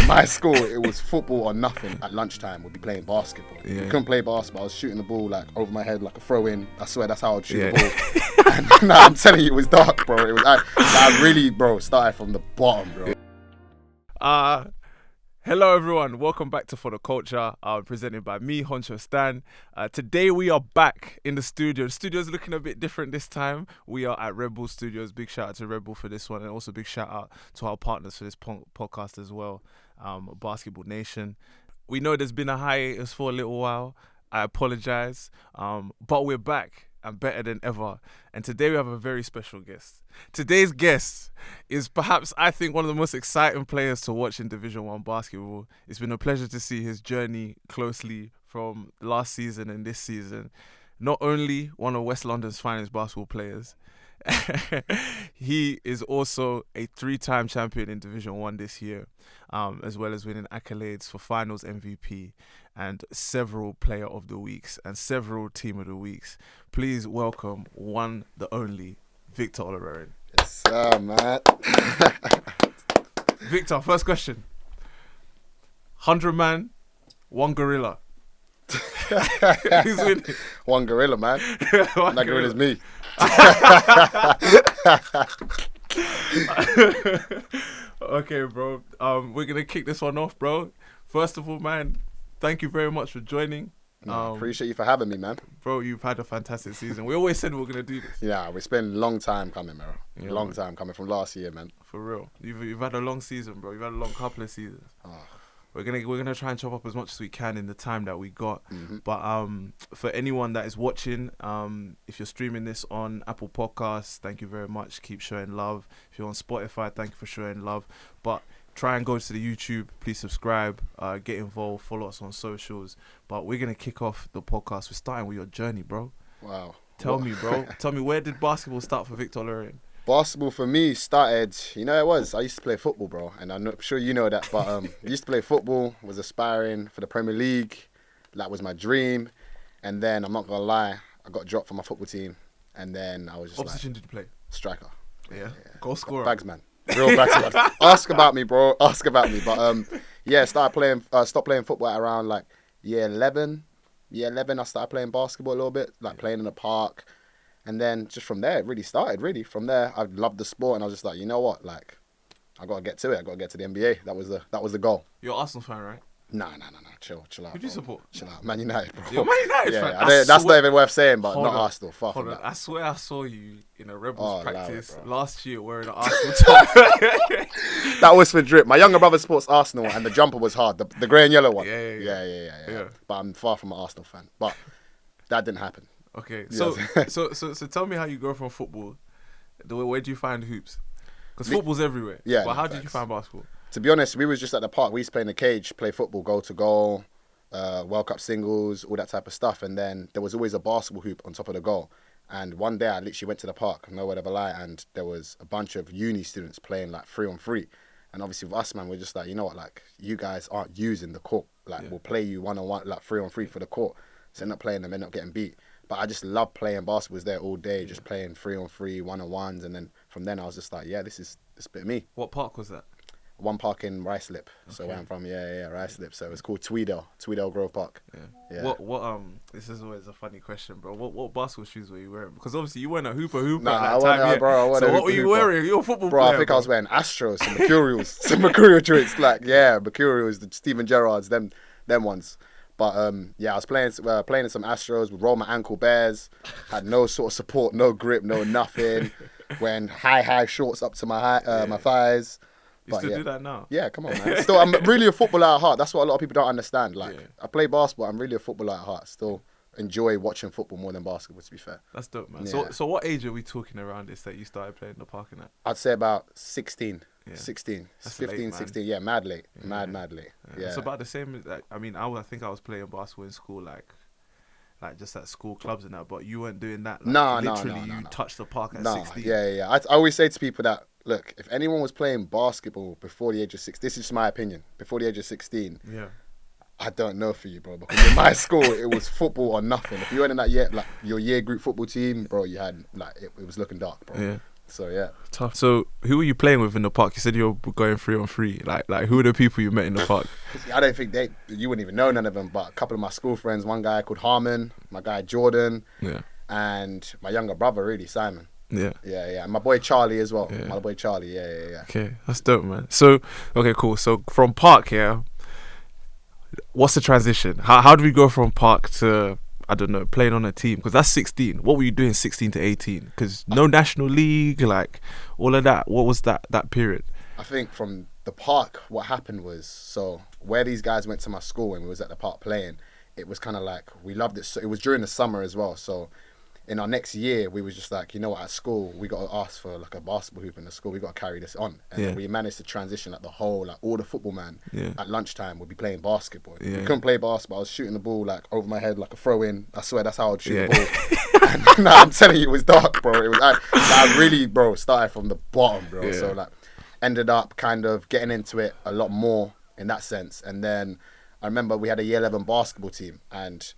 my school, it was football or nothing. At lunchtime, we'd be playing basketball. Yeah. We couldn't play basketball. I was shooting the ball like over my head like a throw-in. I swear that's how I'd shoot the ball. And, nah, I'm telling you, it was dark, bro. It was I really, bro, started from the bottom, bro. Hello everyone, welcome back to For The Culture, presented by me, Honcho Stan. Today we are back in the studio. The studio's looking a bit different this time. We are at Red Bull Studios. Big shout out to Red Bull for this one, and also big shout out to our partners for this podcast as well, Basketball Nation. We know there's been a hiatus for a little while. I apologize, but we're back and better than ever. And today we have a very special guest. Today's guest is perhaps, I think, one of the most exciting players to watch in Division 1 basketball. It's been a pleasure to see his journey closely from last season and this season. Not only one of West London's finest basketball players, he is also a three-time champion in Division 1 this year, as well as winning accolades for Finals MVP and several Player of the Weeks and several Team of the Weeks. Please welcome one, the only, Victor Olarerin. Yes, sir, man. Victor, first question. 100 man, one gorilla. Who's winning? One gorilla, man. That gorilla's me. Okay, bro. We're gonna kick this one off, bro. First of all, man, thank you very much for joining. Appreciate you for having me, man. Bro, you've had a fantastic season. We always said we were gonna do this. Yeah, we spent a long time coming, bro. Yeah, long time coming from last year, man. For real. You've had a long season, bro. You've had a long couple of seasons. We're gonna try and chop up as much as we can in the time that we got. Mm-hmm. But for anyone that is watching, if you're streaming this on Apple Podcasts, thank you very much. Keep showing love. If you're on Spotify, thank you for showing love. But try and go to the YouTube. Please subscribe. Get involved. Follow us on socials. But we're gonna kick off the podcast. We're starting with your journey, bro. Wow. Tell me, bro. Tell me, where did basketball start for Victor Olarerin? Basketball for me started, I used to play football, bro, and I'm not sure you know that, but I used to play football, was aspiring for the Premier League. That was my dream. And then, I'm not going to lie, I got dropped from my football team, and then I was just What position did you play? Striker. Yeah. Goal scorer. Bags, man. Real bags, man. Ask about me, bro. Ask about me. But, stopped playing football at around, year 11. Year 11, I started playing basketball a little bit, playing in the park. And then just from there, it really started, really. From there, I loved the sport, and I was just like, you know what? I got to get to it. I got to get to the NBA. That was the goal. You're an Arsenal fan, right? Nah. Chill out. Who do you support? Chill out. Man United, bro. You're Man United fan? That's not even worth saying, but not Arsenal. Fuck Hold on. that. I swear I saw you in a Rebels practice last year wearing an Oh, Arsenal top. That was for drip. My younger brother supports Arsenal, and the jumper was hard. The grey and yellow one. Yeah. But I'm far from an Arsenal fan. But that didn't happen. Okay, Yes. so tell me how you go from football. Where do you find hoops? Because football's everywhere. Yeah. But how did you find basketball? To be honest, we was just at the park. We used to play in the cage, play football, goal to goal, World Cup singles, all that type of stuff. And then there was always a basketball hoop on top of the goal. And one day I literally went to the park, no word of a lie, and there was a bunch of uni students playing 3-on-3. And obviously with us, man, we're just you know what, you guys aren't using the court. We'll play you 1-on-1, 3-on-3 for the court. So end up playing them, end up getting beat. But I just love playing basketball. Was there all day, just playing 3-on-3, 1-on-1s. And then from then I was just this is a bit of me. What park was that? One park in Ruislip, so where I'm from, Ruislip. So it's called Tweedale Grove Park. Yeah. What this is always a funny question, bro. What basketball shoes were you wearing? Because obviously you weren't a hooper at that time. Bro, so what were you wearing? You're a football player. Bro, I think I was wearing Astros, some Mercurials, some Mercurial joints, Mercurials, the Steven Gerrards, them ones. But I was playing in some Astros, would roll my ankle bears, had no sort of support, no grip, no nothing, wearing high shorts up to my my thighs. You still do that now? Yeah, come on, man. Still, I'm really a footballer at heart. That's what a lot of people don't understand. I play basketball. I'm really a footballer at heart. Still enjoy watching football more than basketball, to be fair. That's dope, man. Yeah. So what age are we talking around this that you started playing in the park and that? I'd say about 16. Yeah. 16. That's 15, late, 16. Yeah, mad late. Mad late. Yeah. It's about the same. I think I was playing basketball in school, just at school clubs and that, but you weren't doing that. No. You touched the park at 16. Yeah. I always say to people that, look, if anyone was playing basketball before the age of 6, this is just my opinion, before the age of 16, I don't know for you, bro, because in my school, it was football or nothing. If you weren't in that year, your year group football team, bro, you had, it was looking dark, bro. Yeah. So yeah. Tough. So who were you playing with in the park? You said you were going 3-on-3. Like who are the people you met in the park? I don't think you wouldn't even know none of them, but a couple of my school friends, one guy called Harmon, my guy Jordan, and my younger brother, really, Simon. Yeah. And my boy Charlie as well. My boy Charlie, yeah. Okay, that's dope, man. So, okay, cool. So from park, what's the transition? How do we go from park to, I don't know, playing on a team? Because that's 16. What were you doing 16 to 18? Because no national league, like all of that. What was that period? I think from the park, what happened was, so where these guys went to my school when we was at the park playing, it was kind of like, we loved it. So it was during the summer as well. So in our next year, we was just like, you know what, at school, we got to ask for like a basketball hoop in the school. We got to carry this on. And then we managed to transition like the whole, like all the football man at lunchtime would be playing basketball. We couldn't play basketball. I was shooting the ball like over my head like a throw in. I swear that's how I'd shoot the ball. And, nah, I'm telling you, it was dark, bro. It was I really, bro, started from the bottom, bro. So like ended up kind of getting into it a lot more in that sense. And then I remember we had a year 11 basketball team, and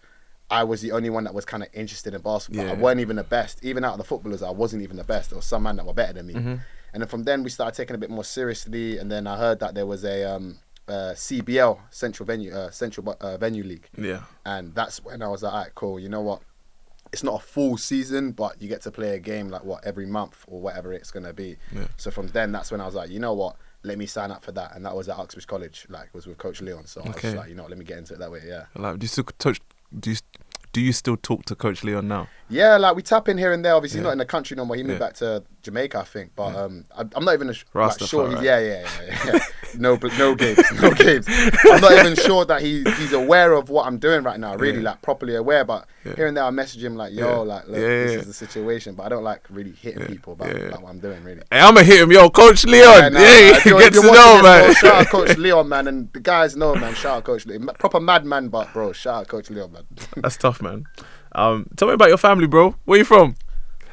I was the only one that was kind of interested in basketball. I weren't even the best. Even out of the footballers, I wasn't even the best. There was some men that were better than me. And then from then, we started taking it a bit more seriously. And then I heard that there was a CBL, Central Venue League. Yeah. And that's when I was like, all right, cool. You know what? It's not a full season, but you get to play a game like every month or whatever it's going to be. So from then, that's when I was like, you know what? Let me sign up for that. And that was at Uxbridge College. Like, it was with Coach Leon. So I was just like, you know what? Let me get into it that way. Yeah. Like, do you still talk to Coach Leon now? Yeah, like we tap in here and there. Obviously, he's not in the country no more. He moved back to Jamaica, I think. But I'm not even sure. Yeah. No games. I'm not even sure that he's aware of what I'm doing right now. Really, like properly aware. But here and there, I message him like, yo, like, look, this is the situation. But I don't like really hitting people about what I'm doing. Really. Hey, I'm gonna hit him, yo, Coach Leon. Get to know, man. Shout out Coach Leon, man, and the guys know, man. Shout out Coach Leon, proper madman, but bro, shout out Coach Leon, man. That's tough, man. Tell me about your family, bro. Where you from?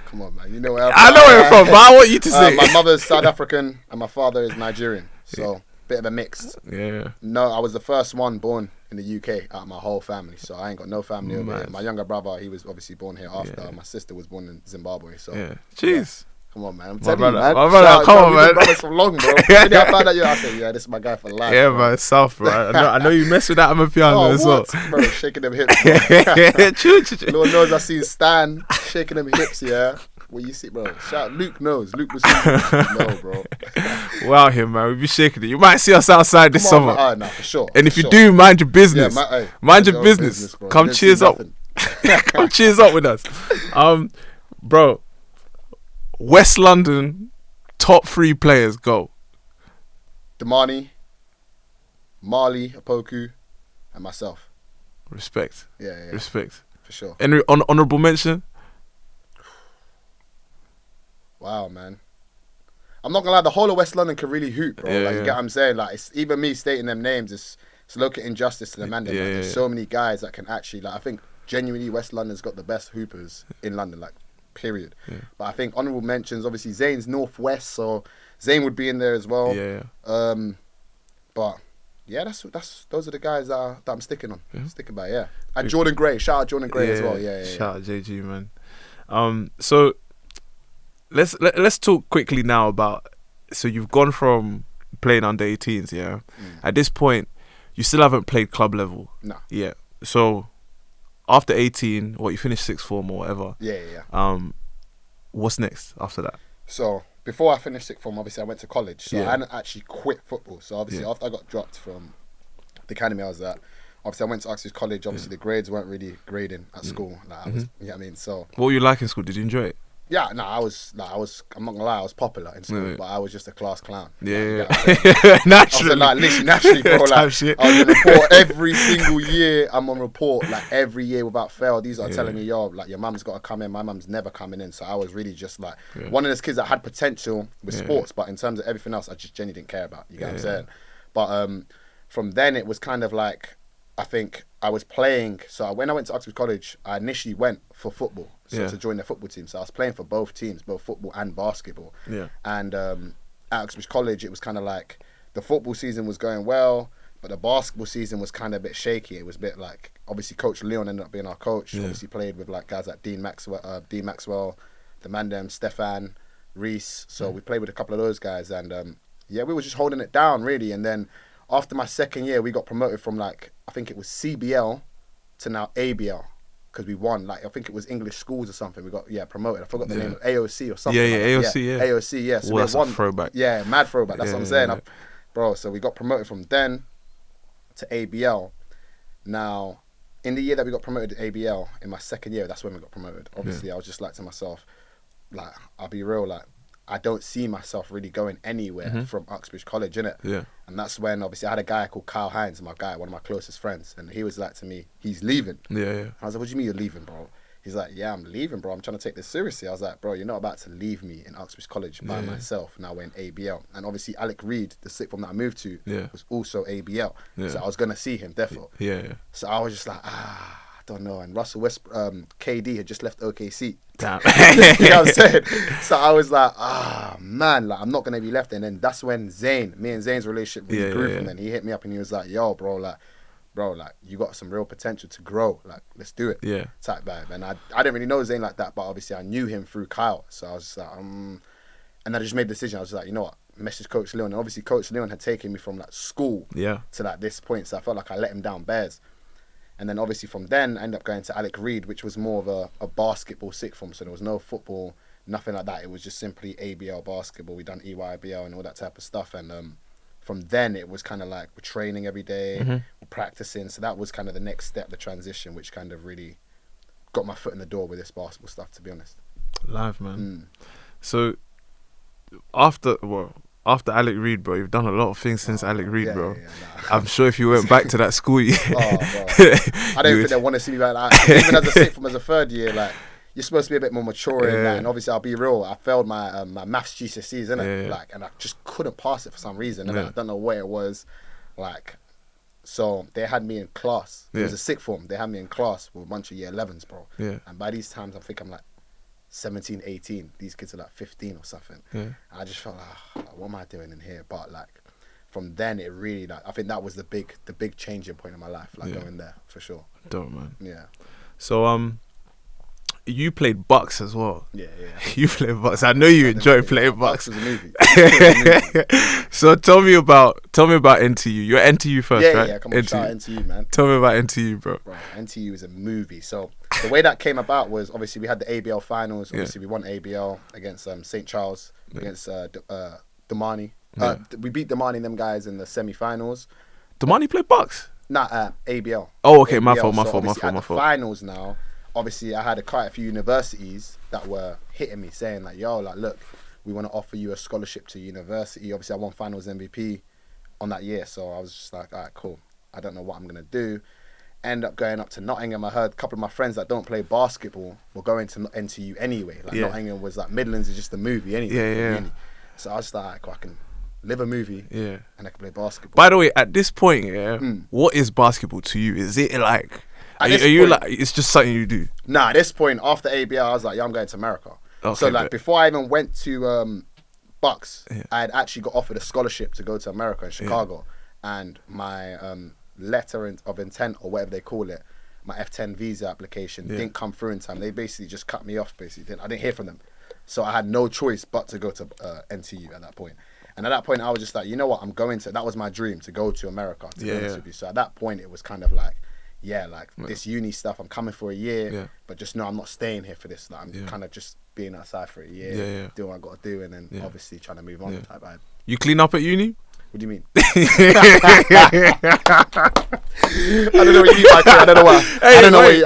Come on, man. You know where I'm from. I know where you're from, but I want you to say. My mother's South African and my father is Nigerian. So, bit of a mix. Yeah. No, I was the first one born in the UK out of my whole family. So, I ain't got no family over here. My younger brother, he was obviously born here after. My sister was born in Zimbabwe. So, jeez. Come on, man. I'm telling you, man. My brother, come on, man. We've been brothers for long, bro. I found out I said, this is my guy for life. Yeah, bro. Man, South, bro. I know you mess with that Amapiano as well. Bro, shaking them hips, bro. Lord knows I see Stan shaking them hips, yeah. What you see, bro? Shout Luke knows. Luke was no, bro. Wow, him, man. We'll be shaking it. You might see us outside this summer. Nah, for sure. And if you do, mind your business. Yeah, mind your business. Come cheers up. Come cheers up with us. Bro. West London, top 3 players, go. Damani, Marley, Apoku, and myself. Respect. Yeah. Respect. For sure. Any honourable mention? Wow, man. I'm not gonna lie, the whole of West London can really hoop, bro. You get what I'm saying? Like, it's even me stating them names, it's local injustice to the man. There's so many guys that can actually, like, I think genuinely West London's got the best hoopers in London, like, period. But I think honourable mentions, obviously Zane's Northwest, so Zane would be in there as well. But yeah, those are the guys that I'm sticking on. Sticking by, and Jordan Gray, shout out Jordan Gray as well. Shout out JG, man. So let's talk quickly now about, so you've gone from playing under 18s, at this point you still haven't played club level. No. So after 18, you finished sixth form or whatever. What's next after that? So before I finished sixth form, obviously I went to college. So I hadn't actually quit football. So obviously after I got dropped from the academy I was at, obviously I went to Oxford College. Obviously the grades weren't really grading at school. Like I was, you know what I mean? So what were you like in school? Did you enjoy it? Yeah, no, I was. I'm not gonna lie, I was popular in school, but I was just a class clown. Naturally, naturally, bro. Like, I was on report every single year. I'm on report like every year without fail. These are telling me, yo, like your mum's got to come in. My mum's never coming in. So I was really just like one of those kids that had potential with sports, but in terms of everything else, I just genuinely didn't care about. You get what I'm saying? But from then it was kind of like, I think I was playing. So when I went to Oxford College, I initially went for football. So to join the football team. So I was playing for both teams, both football and basketball. And at Oxford College, it was kind of like the football season was going well, but the basketball season was kind of a bit shaky. It was a bit like, obviously Coach Leon ended up being our coach. Obviously played with like guys like Dean Maxwell, the Mandem, Stefan, Reese. So we played with a couple of those guys, and we were just holding it down really. And then after my second year, we got promoted from like, I think it was CBL to now ABL. Because we won, like, I think it was English schools or something. We got promoted. I forgot the name of AOC or something. AOC. Yeah, so we had one throwback. Yeah, mad throwback. That's what I'm saying, bro. So we got promoted from then to ABL. Now, in the year that we got promoted to ABL, in my second year, that's when we got promoted. Obviously, I was just like to myself, like, I'll be real, like, I don't see myself really going anywhere from Uxbridge College, innit? Yeah. And that's when, obviously, I had a guy called Kyle Hines, one of my closest friends, and he was like to me, he's leaving. Yeah. I was like, what do you mean you're leaving, bro? He's like, yeah, I'm leaving, bro. I'm trying to take this seriously. I was like, bro, you're not about to leave me in Uxbridge College by myself. Now we're in ABL. And obviously, Alec Reed, the sixth form that I moved to, was also ABL. Yeah. So I was going to see him, therefore. Yeah. So I was just like, I don't know. And Russell KD had just left OKC. Damn. You know what I'm saying? So I was like, man, like, I'm not going to be left. And then that's when me and Zane's relationship really grew from then. He hit me up and he was like, yo, bro, you got some real potential to grow. Like, let's do it. Yeah. Type vibe. And I didn't really know Zane like that, but obviously I knew him through Kyle. So I was just like, and I just made the decision. I was like, you know what? Message Coach Leon. And obviously Coach Leon had taken me from like school to like this point. So I felt like I let him down bears. And then obviously from then I ended up going to Alec Reed, which was more of a basketball sixth form. So there was no football, nothing like that. It was just simply ABL basketball. We done EYBL and all that type of stuff. And from then it was kind of like we're training every day, we're practicing. So that was kind of the next step, the transition, which kind of really got my foot in the door with this basketball stuff, to be honest. Live, man. So after Alec Reed, bro, you've done a lot of things since Alec Reed, bro. I'm sure if you went back to that school year, bro. I don't think they want to see me like that. Even as a sixth form, as a third year, like, you're supposed to be a bit more mature in that. And obviously, I'll be real, I failed my my maths GCSEs, innit? Like, and I just couldn't pass it for some reason. I don't know what it was. Like, so they had me in class. It was a sixth form. They had me in class with a bunch of year 11s, bro. And by these times, I think I'm like 17, 18. These kids are like 15 or something. And I just felt like, what am I doing in here? But like, from then it really, like, I think that was the big changing point in my life, like going there for sure. Dope, man. Yeah. So you played Bucks as well. Yeah. You played Bucks. I know you enjoy playing Bucks. Bucks was a movie. So tell me about NTU. You're NTU first, right? Yeah, come on, shout out NTU, man. Tell me about NTU, bro. Right, NTU is a movie. So the way that came about was, obviously we had the ABL finals. Obviously we won ABL against St. Charles, against Damani. We beat Damani and them guys in the semi-finals. Damani played Bucks? Nah, ABL. Oh, okay, my ABL. fault. At the finals now, obviously I had quite a few universities that were hitting me saying like, yo, like, look, we want to offer you a scholarship to university. Obviously I won finals MVP on that year. So I was just like, all right, cool. I don't know what I'm going to do. End up going up to Nottingham. I heard a couple of my friends that don't play basketball were going to NTU anyway. Like Nottingham was like, Midlands is just a movie anyway. So I was like, well, I can live a movie and I can play basketball. By the way, at this point, what is basketball to you? Is it like, are you like, it's just something you do? Nah, at this point, after ABL, I was like, yeah, I'm going to America. Okay, so like, before I even went to Bucks, I had actually got offered a scholarship to go to America in Chicago. And my letter of intent, or whatever they call it, my F10 visa application didn't come through in time. They basically just cut me off, basically. I didn't hear from them. So I had no choice but to go to NTU at that point. And at that point, I was just like, you know what, I'm going to, that was my dream, to go to America, to be honest with you. So at that point, it was kind of like, this uni stuff, I'm coming for a year, but just know I'm not staying here for this. Like, I'm kind of just being outside for a year, doing what I got to do, and then obviously trying to move on. Type vibe. You clean up at uni? What do you mean? I don't know what you mean by clean. I don't know what. I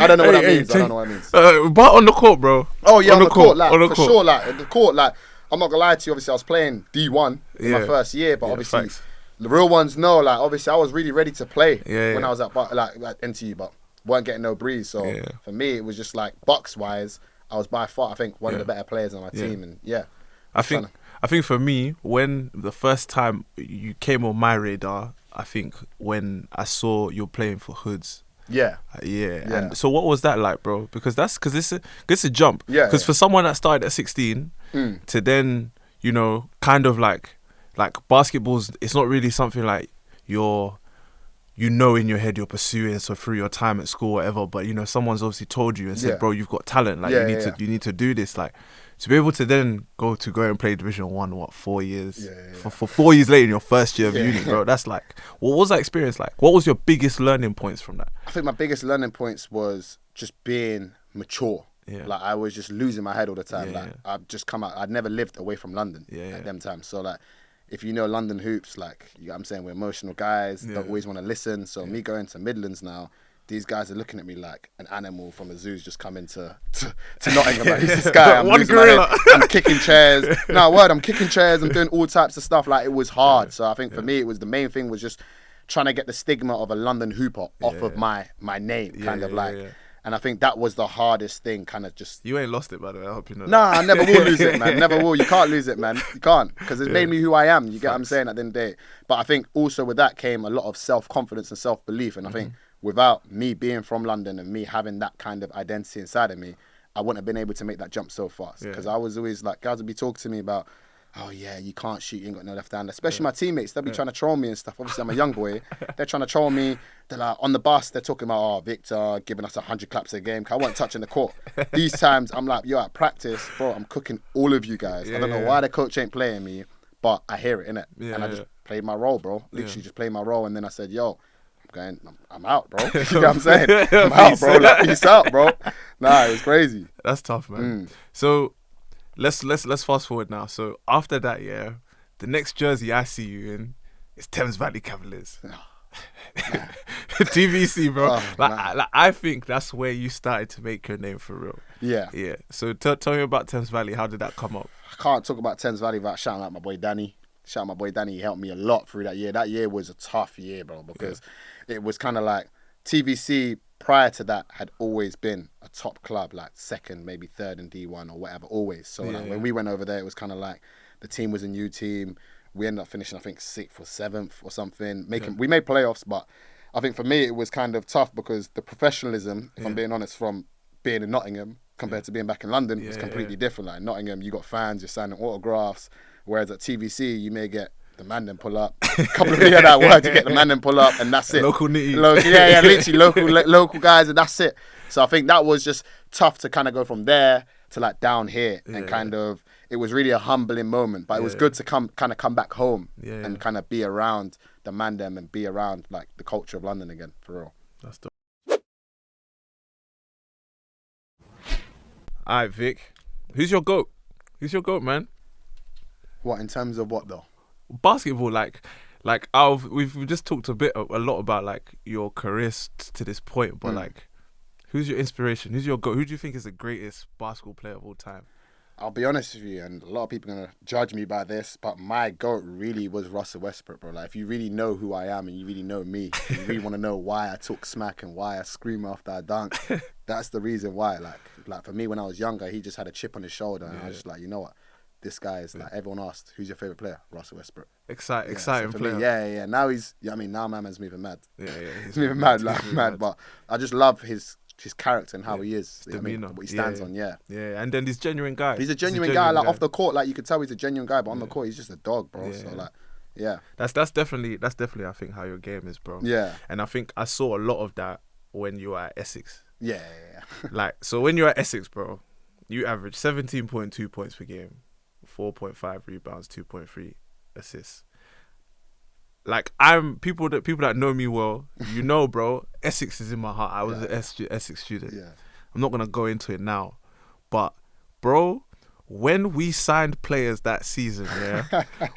don't know what that means. I don't know what it means. But on the court, bro. Oh yeah, on the court, like, for sure. Like the court, like, I'm not gonna lie to you. Obviously, I was playing D1 in my first year, but obviously the real ones know. Like, obviously, I was really ready to play when I was at NTU, but weren't getting no breeze. So for me, it was just like, Bucks wise, I was by far, I think, one of the better players on my team, and I think for me, when the first time you came on my radar, I think when I saw you're playing for Hoods. Yeah. And so what was that like, bro? Because it's a jump. Because for someone that started at 16 to then, you know, kind of like basketball's, it's not really something like you're you know in your head you're pursuing, so through your time at school, whatever, but you know someone's obviously told you and said, bro, you've got talent, like you need to do this, like to be able to then go and play Division 1, 4 years, for 4 years later in your first year of uni, bro, that's like, what was that experience like? What was your biggest learning points from that? I think my biggest learning points was just being mature. Like I was just losing my head all the time. I've just come out. I'd never lived away from London at them times. So like, if you know London hoops, like you know what I'm saying, we're emotional guys. Don't always want to listen. So me going to Midlands now, these guys are looking at me like an animal from a zoo's just come into to Nottingham. Like, who's this guy? I'm losing my head. I'm kicking chairs. I'm kicking chairs. I'm doing all types of stuff. Like it was hard. So I think for me, it was the main thing was just trying to get the stigma of a London hooper off of my name, kind of like. And I think that was the hardest thing, kind of just... You ain't lost it, by the way. I hope you know that. Nah, I never will lose it, man. Never will. You can't lose it, man. You can't. Because it's made me who I am. You get what I'm saying at the end of the day. But I think also with that came a lot of self-confidence and self-belief. And I think without me being from London and me having that kind of identity inside of me, I wouldn't have been able to make that jump so fast. Because I was always like, guys would be talking to me about, oh yeah, you can't shoot, you ain't got no left hand. Especially my teammates, they'll be trying to troll me and stuff. Obviously, I'm a young boy. They're trying to troll me. They're like, on the bus, they're talking about, oh, Victor giving us 100 claps a game. 'Cause I wasn't touching the court. These times, I'm like, yo, at practice, bro, I'm cooking all of you guys. I don't know why the coach ain't playing me, but I hear it, innit? And I just played my role, bro. Literally just played my role. And then I said, yo, I'm out, bro. You know what I'm saying? I'm out, bro. Like, peace out, bro. Nah, it was crazy. That's tough, man. So... Let's fast forward now. So after that, the next jersey I see you in is Thames Valley Cavaliers. TVC, bro. I think that's where you started to make your name for real. Yeah. So tell me about Thames Valley. How did that come up? I can't talk about Thames Valley without shouting out my boy Danny. Shout out my boy Danny. He helped me a lot through that year. That year was a tough year, bro, because it was kind of like TVC prior to that had always been a top club, like second, maybe third in D1 or whatever, always. So when we went over there, it was kind of like the team was a new team. We ended up finishing, I think, 6th or 7th or something. We made playoffs, but I think for me, it was kind of tough because the professionalism, if I'm being honest, from being in Nottingham compared to being back in London was completely different. Like in Nottingham, you got fans, you're signing autographs, whereas at TVC, you may get the man then pull up. A couple of me hear that word, you get the man then pull up, and that's it. Local nitty. Literally local guys, and that's it. So I think that was just tough to kind of go from there to like down here, and kind of, it was really a humbling moment, but it was good to come back home and kind of be around the man them and be around like the culture of London again, for real. That's dope. All right, Vic, who's your GOAT? Who's your GOAT, man? What, in terms of what though? Basketball, like we've just talked a lot about like your career to this point, but like, who's your inspiration? Who's your GOAT? Who do you think is the greatest basketball player of all time? I'll be honest with you, and a lot of people are gonna judge me by this, but my GOAT really was Russell Westbrook, bro. Like, if you really know who I am and you really know me, and you really want to know why I talk smack and why I scream after I dunk, that's the reason why. Like for me, when I was younger, he just had a chip on his shoulder, and I was just like, you know what? This guy is like, everyone asked, who's your favourite player? Russell Westbrook. Exciting so player. Me, now he's, now my man's moving mad. He's moving mad, mad. But I just love his character and how he is. What he stands on, and then this genuine guy. He's a genuine guy. Like, off the court, like, you could tell he's a genuine guy, but on the court, he's just a dog, bro. That's definitely I think how your game is, bro. Yeah. And I think I saw a lot of that when you were at Essex. Yeah. Like, so when you're at Essex, bro, you average 17.2 points per game, 4.5 rebounds, 2.3 assists. Like, people that know me well, you know, bro, Essex is in my heart. I was an Essex student. Yeah. I'm not gonna go into it now, but bro, when we signed players that season,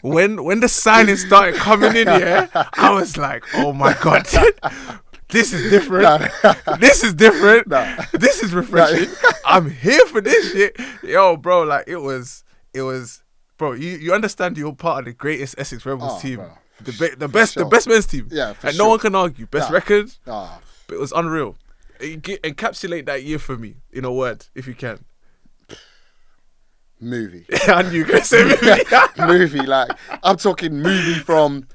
when the signings started coming in, I was like, oh my god, this is different. This is different. This is refreshing. I'm here for this shit, yo, bro. Like, it was, bro. You understand? You're part of the greatest Essex Rebels team. Bro. The best men's team. Yeah, and no one can argue. Best record. But it was unreal. Encapsulate that year for me in a word, if you can. Movie. I knew you were gonna say movie. Movie. Like, I'm talking movie from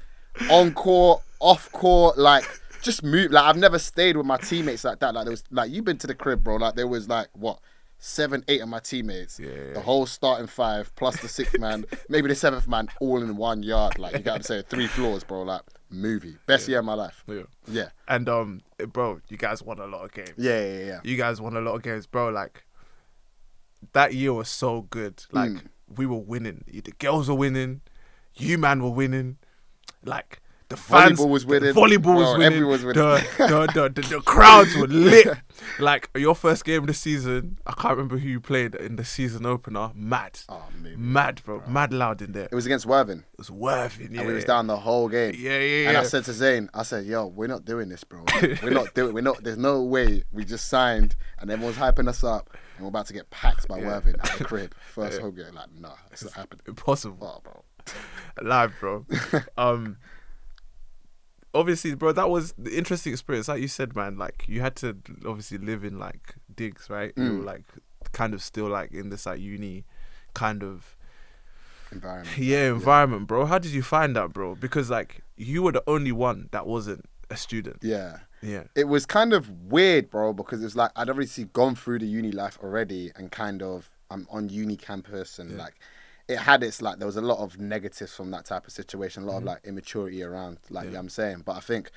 on court, off court. Like, just move. Like, I've never stayed with my teammates like that. Like, there was, like, you've been to the crib, bro. Like, there was like what, 7, 8 of my teammates, Yeah. the whole starting 5 plus the 6th man, maybe the 7th man, all in 1 yard. Like, you get what I'm saying? 3 floors, bro. Like, movie. Best year of my life. Yeah. And bro, you guys won a lot of games. Yeah. You guys won a lot of games, bro. Like, that year was so good. Like, we were winning. The girls were winning. You man were winning. Like, the fans, volleyball was winning. Volleyball was winning. Everyone was winning. The crowds were lit. Like, your first game of the season, I can't remember who you played in the season opener. Mad. Oh, maybe. Mad, bro. Mad loud in there. It was against Worthing. It was Worthing, yeah. And we was down the whole game. Yeah. And I said to Zane, yo, we're not doing this, bro. There's no way we just signed and everyone's hyping us up and we're about to get packed by Worthing at the crib. First home game. Like, nah, it's not happening. Impossible. Oh, bro. Live, bro. Obviously, bro, that was the interesting experience. Like you said, man, like you had to obviously live in like digs, right? You were like kind of still like in this like uni kind of environment, bro. How did you find that, bro? Because like you were the only one that wasn't a student. Yeah. It was kind of weird, bro, because it was like I'd obviously gone through the uni life already and kind of I'm on uni campus and like it had its like there was a lot of negatives from that type of situation, a lot of like immaturity around, like you know what I'm saying. But I think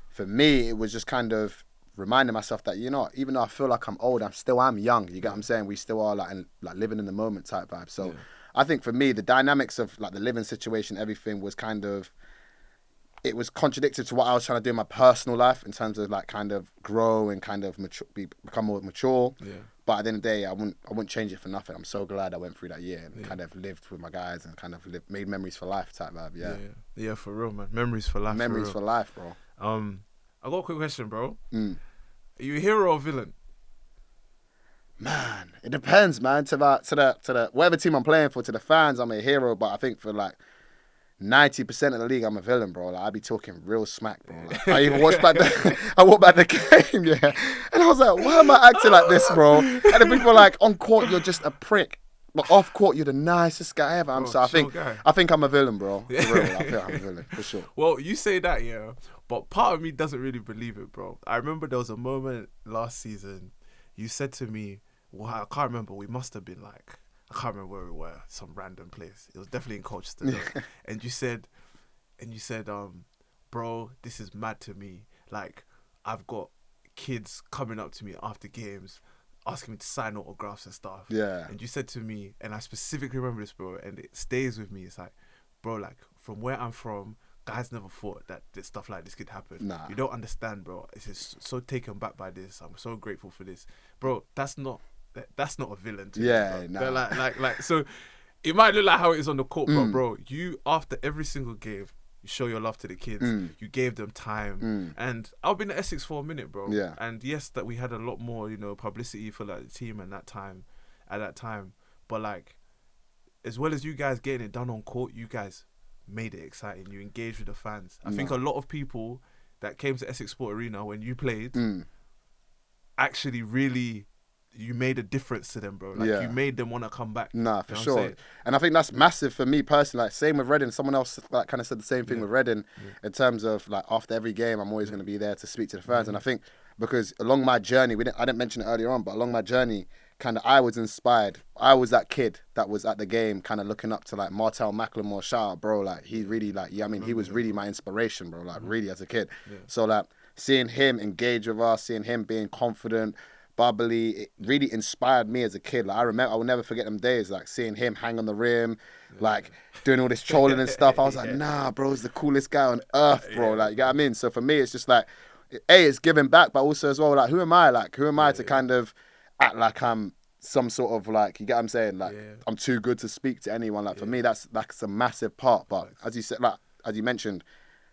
for me it was just kind of reminding myself that, you know, even though I feel like I'm old, I'm young. You get what I'm saying? We still are like living in the moment type vibe. So I think for me the dynamics of like the living situation, everything was kind of it was contradicted to what I was trying to do in my personal life in terms of like kind of grow and kind of become more mature. Yeah. But at the end of the day, I wouldn't change it for nothing. I'm so glad I went through that year and kind of lived with my guys and kind of made memories for life type vibe. Yeah, for real, man. Memories for life. Memories for life, bro. I got a quick question, bro. Are you a hero or villain? Man, it depends, man. To the whatever team I'm playing for, to the fans, I'm a hero. But I think for like 90% of the league, I'm a villain, bro. Like, I be talking real smack, bro. Like, I even watched back I walked back the game, and I was like, why am I acting like this, bro? And then people were like, on court, you're just a prick. But off court, you're the nicest guy ever. I think I'm a villain, bro. For real, I think I'm a villain, for sure. Well, you say that, but part of me doesn't really believe it, bro. I remember there was a moment last season, you said to me, well, I can't remember, we must have been like, I can't remember where we were, some random place. It was definitely in Colchester. And you said, bro, this is mad to me. Like, I've got kids coming up to me after games, asking me to sign autographs and stuff. Yeah. And you said to me, and I specifically remember this, bro, and it stays with me. It's like, bro, like, from where I'm from, guys never thought that stuff like this could happen. Nah. You don't understand, bro. It's just so taken back by this. I'm so grateful for this. Bro, that's not a villain to me, bro. Nah. Like so it might look like how it is on the court, but bro, you after every single game, you show your love to the kids. You gave them time. And I've been at Essex for a minute, bro. Yeah. And yes, that we had a lot more, publicity for like the team at that time. But like, as well as you guys getting it done on court, you guys made it exciting. You engaged with the fans. I think a lot of people that came to Essex Sport Arena when you played actually really, you made a difference to them, bro. Like, you made them want to come back. Nah, for sure. And I think that's massive for me personally. Like, same with Reading. Someone else like kind of said the same thing with Reading in terms of like after every game, I'm always going to be there to speak to the fans. And I think because along my journey, I didn't mention it earlier on, but along my journey, kind of I was inspired. I was that kid that was at the game, kind of looking up to like Martel McLemore. Shout out, bro. Like, he really like, he was really my inspiration, bro. Like, really as a kid. Yeah. So like seeing him engage with us, seeing him being confident, bubbly, it really inspired me as a kid. Like, I will never forget them days, like seeing him hang on the rim, like doing all this trolling and stuff. I was like, nah, bro, he's the coolest guy on earth, bro. Like, you know what I mean? So for me, it's just like, it's giving back, but also as well, like, who am I? Like, who am I to kind of act like I'm some sort of like, you get what I'm saying? Like, I'm too good to speak to anyone. Like, for me, that's a massive part. But as you said, like, as you mentioned,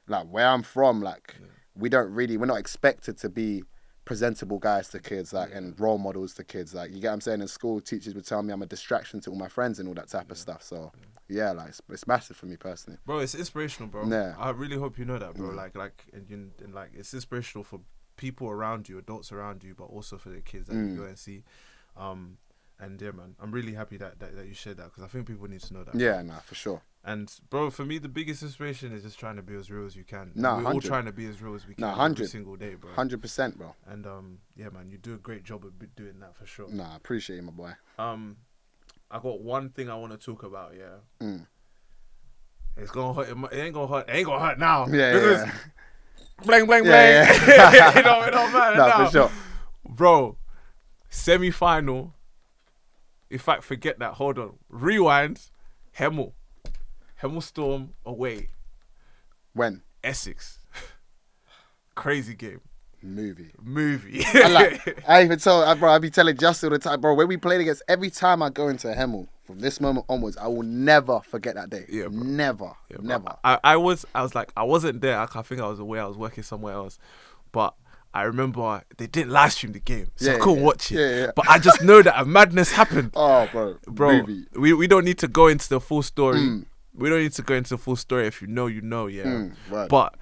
like where I'm from, like, we're not expected to be presentable guys to kids, like, and role models to kids. Like, you get what I'm saying? In school, teachers would tell me I'm a distraction to all my friends and all that type of stuff. So like, it's massive for me personally. Bro, it's inspirational, bro. Yeah. I really hope you know that, bro. Like, and like, it's inspirational for people around you, adults around you, but also for the kids that you go and see. And yeah, man, I'm really happy that you shared that, because I think people need to know that. Yeah, nah, for sure. And bro, for me, the biggest inspiration is just trying to be as real as you can. Nah, we're all 100. trying to be as real as we can Nah, every 100. single day, bro. 100%, bro. And yeah, man, you do a great job of doing that for sure. Nah, I appreciate you, my boy. I got one thing I want to talk about. Yeah. It's gonna hurt. It ain't gonna hurt. It ain't gonna hurt now. Yeah. Blang, blang, blang. Yeah. It don't matter Nah, now. for sure. Bro, semi-final. In fact, forget that. Hold on. Rewind. Hemel Storm away. When? Essex. Crazy game. Movie. I even told, bro, I be telling Justin all the time, bro, when we played against, every time I go into Hemel, from this moment onwards, I will never forget that day. Yeah, bro. Never. Yeah, Never. I was like, I wasn't there. I think I was away. I was working somewhere else. But I remember they didn't live stream the game, so I couldn't watch it. Yeah. But I just know that a madness happened. Oh, Bro, movie. we don't need to go into the full story. We don't need to go into the full story. If you know, you know, yeah. Right. But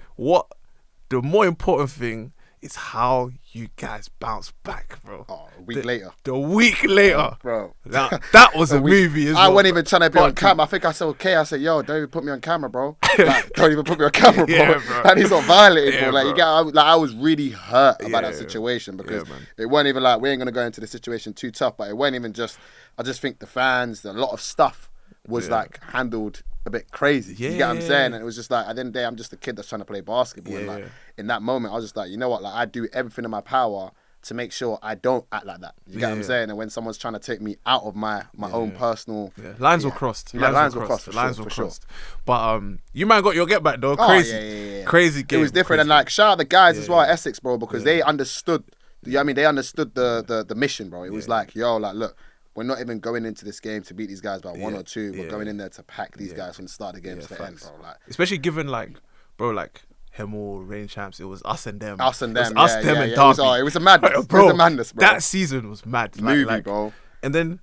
the more important thing is how you guys bounce back, bro. Oh, a week later. The week later. Bro. That was a movie as well. I wasn't even trying to be on camera. I think I said, okay. I said, yo, don't even put me on camera, bro. Like, don't even put me on camera, bro. Yeah, bro. And he's not violated, Yeah, bro. Like, bro. I was really hurt about that Yeah. situation because man. it wasn't even like, we ain't going to go into the situation too tough, but it wasn't even just, I just think the fans, a lot of stuff was like handled a bit crazy. You get what I'm saying? And it was just like, at the end of the day, I'm just a kid that's trying to play basketball. And like, in that moment, I was just like, you know what? Like, I do everything in my power to make sure I don't act like that. You get what I'm saying? And when someone's trying to take me out of my own personal... Lines were crossed. Lines were crossed. Lines were for crossed. Sure. But you man got your get back though. Crazy. Crazy game. It was different. And like, shout out the guys as well at Essex, bro, because they understood, you know what I mean? They understood the mission, bro. It was like, yo, like, look, we're not even going into this game to beat these guys by 1 or 2. We're going in there to pack these guys from the start of the game to the end, bro. Like, especially given like, bro, like Hemel, Reign Champs, it was us and them. Us and them. It was us, them, and Derby. It was a madness. Bro, it was a madness, bro. That season was mad. Movie, bro. And then,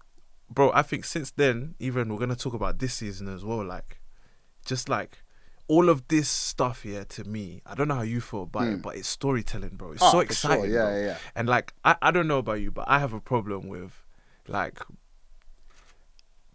bro, I think since then, even we're gonna talk about this season as well. Like, just like all of this stuff here, to me, I don't know how you feel about it, but it's storytelling, bro. It's so exciting, sure. bro. Yeah. And like, I don't know about you, but I have a problem with like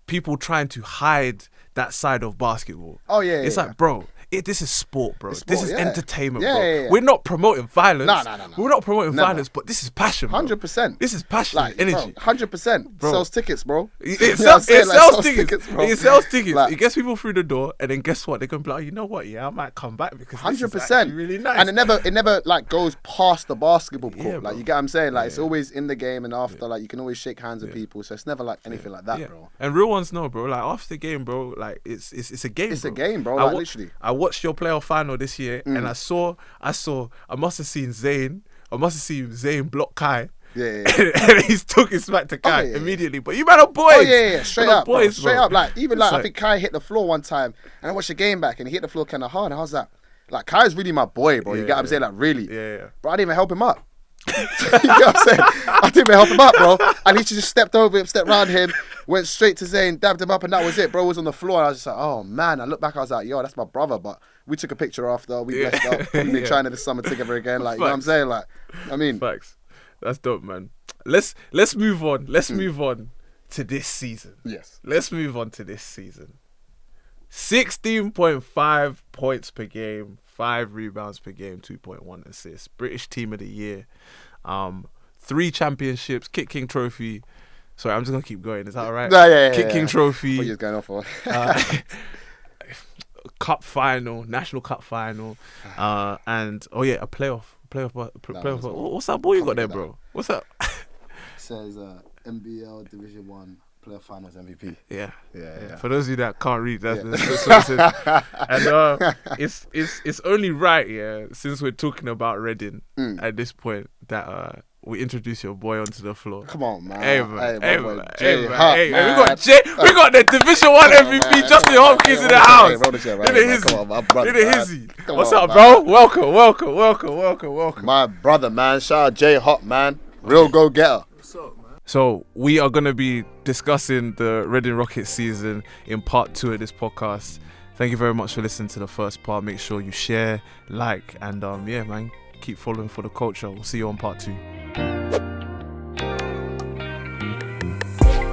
people trying to hide that side of basketball. Oh yeah. It's like, bro, this is sport, bro. This is entertainment, bro. Yeah. We're not promoting violence. No. We're not promoting violence, but this is passion, bro. 100%. This is passion, Like, energy. 100%. Bro. Sells tickets, bro. It sells tickets, bro. It sells tickets. Like, It gets people through the door, and then guess what? They can be like, you know what? Yeah, I might come back because 100%. This is actually really nice. And it never like goes past the basketball court. Yeah, like, bro. you get what I'm saying? Like, it's always in the game and after. Like, you can always shake hands with people. So it's never like anything like that, bro. And real ones know, bro. Like after the game, bro. Like it's a game. It's bro. a game, bro. Like, literally. I watched your playoff final this year, and I must have seen Zayn. I must have seen Zayn block Kai. Yeah. And he took his back to Kai immediately. But you man are boys. Oh yeah. Straight up, boys, bro. Straight bro. up. Like, even like, I like- think Kai hit the floor one time, and I watched the game back, and he hit the floor kind of hard, and I was like, Kai's really my boy, bro. You get what I'm saying? Like, really. Yeah. Bro, I didn't even help him up. You know what I'm saying? I didn't even help him up, bro. And he just stepped over him, stepped around him, went straight to Zayn, dabbed him up, and that was it. Bro was on the floor, and I was just like, oh man. I looked back, I was like, yo, that's my brother. But we took a picture after, we blessed up, we've been trying to this summer together again. Like, you know what I'm saying? Like, I mean, Facts. That's dope, man. Let's move on. Let's move on to this season. yes. Let's move on to this season. 16.5 points per game, 5 rebounds per game, 2.1 assists. British Team of the Year. 3 championships, Kit King Trophy. Sorry, I'm just going to keep going. Is that all right? No, yeah. Kit King Trophy. What are you going off for? Cup final, National Cup final. And, a playoff. What's that ball you got there, bro? What's that? Says NBL Division 1 Player Finals MVP. Yeah. Yeah. For those of you that can't read, that's what it says. And it's only right, since we're talking about Reading at this point, that we introduce your boy onto the floor. Come on, man. Hey, man. We man. got the Division 1 MVP, Justin Hopkins in the house. Roll the chair, Look at Hizzy. Come What's on, up, man. bro? Welcome. My brother, man. Shout out J Hop, man. Real go-getter. So we are going to be discussing the Reading Rockets season in part 2 of this podcast. Thank you very much for listening to the first part. Make sure you share, like, and man, keep following For The Culture. We'll see you on part 2.